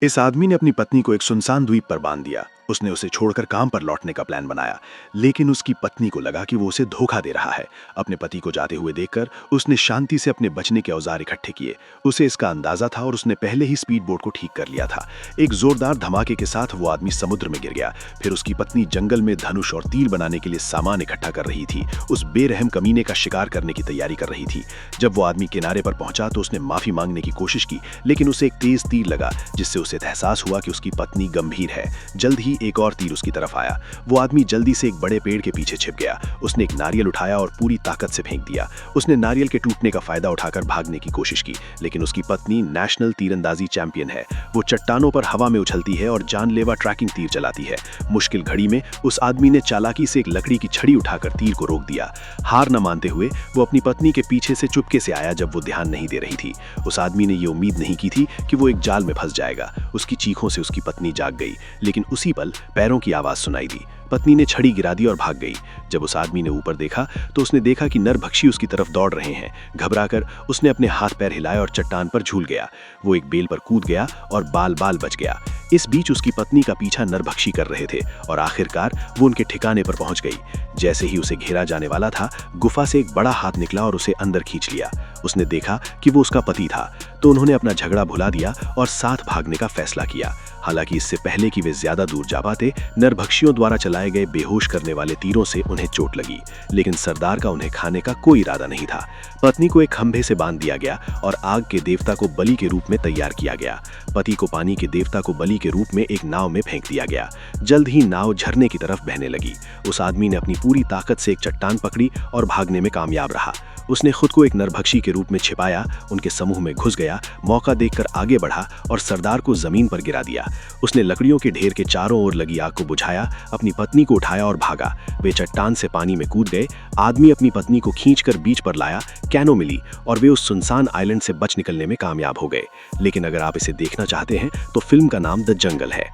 इस आदमी ने अपनी पत्नी को एक सुनसान द्वीप पर बांध दिया। उसने उसे छोड़कर काम पर लौटने का प्लान बनाया, लेकिन उसकी पत्नी को लगा कि वो उसे धोखा दे रहा है। अपने पति को जाते हुए देखकर उसने शांति से अपने बचने के औजार इकट्ठे किए। उसे इसका अंदाजा था और उसने पहले ही स्पीड बोट को ठीक कर लिया था। एक जोरदार धमाके के साथ वो आदमी समुद्र में गिर गया। फिर उसकी पत्नी जंगल में धनुष और तीर बनाने के लिए सामान इकट्ठा कर रही थी। उस बेरहम कमीने का शिकार करने की तैयारी कर रही थी। जब वो आदमी किनारे पर पहुंचा तो उसने माफी मांगने की कोशिश की, लेकिन उसे एक तेज तीर लगा, जिससे उसे एहसास हुआ कि उसकी पत्नी गंभीर है। जल्द ही एक और तीर उसकी तरफ आया। वो आदमी जल्दी से एक बड़े पेड़ के पीछे छिप गया। उसने एक नारियल उठाया और पूरी ताकत से फेंक दिया। उसने नारियल के टूटने का फायदा उठाकर भागने की कोशिश की, लेकिन उसकी पत्नी नेशनल तीरंदाजी चैंपियन है। वो चट्टानों पर हवा में उछलती है और जानलेवा ट्रैकिंग तीर चलाती है। मुश्किल घड़ी में उस आदमी ने चालाकी से एक लकड़ी की छड़ी उठाकर तीर को रोक दिया। हार न मानते हुए वो अपनी पत्नी के पीछे से चुपके से आया जब वो ध्यान नहीं दे रही थी। उस आदमी ने ये उम्मीद नहीं की थी कि वो एक जाल में फंस जाएगा। उसकी चीखों से उसकी पत्नी जाग गई, लेकिन उसी पल पैरों की आवाज सुनाई दी। पत्नी ने छड़ी गिरा दी और भाग गई। जब उस आदमी ने ऊपर देखा तो उसने देखा कि नरभक्षी उसकी तरफ दौड़ रहे हैं। घबराकर उसने अपने हाथ पैर हिलाए और चट्टान पर झूल गया। वो एक बेल पर कूद गया और बाल बाल बच गया। इस बीच उसकी पत्नी का पीछा नरभक्षी कर रहे थे और आखिरकार वो उनके ठिकाने पर पहुंच गई। जैसे ही उसे घेरा जाने वाला था, गुफा से एक बड़ा हाथ निकला और उसे अंदर खींच लिया। उसने देखा कि वो उसका पति था, तो उन्होंने अपना झगड़ा भुला दिया और साथ भागने का फैसला किया। हालांकि इससे पहले कि वे ज्यादा दूर जा पाते, नरभक्षियों द्वारा चलाए गए बेहोश करने वाले तीरों से उन्हें चोट लगी, लेकिन सरदार का उन्हें खाने का कोई इरादा नहीं था। पत्नी को एक खंभे से बांध दिया गया और आग के देवता को बलि के रूप में तैयार किया गया। पति को पानी के देवता को बलि के रूप में एक नाव में फेंक दिया गया। जल्द ही नाव झरने की तरफ बहने लगी। उस आदमी ने अपनी पूरी ताकत से एक चट्टान पकड़ी और भागने में कामयाब रहा। उसने खुद को एक नरभक्षी के रूप में छिपाया, उनके समूह में घुस गया, मौका देखकर आगे बढ़ा और सरदार को जमीन पर गिरा दिया। उसने लकड़ियों के ढेर के चारों ओर लगी आग को बुझाया, अपनी पत्नी को उठाया और भागा। वे चट्टान से पानी में कूद गए। आदमी अपनी पत्नी को खींचकर बीच पर लाया, कैनो मिली और वे उस सुनसान आइलैंड से बच निकलने में कामयाब हो गए। लेकिन अगर आप इसे देखना चाहते हैं तो फिल्म का नाम द जंगल है।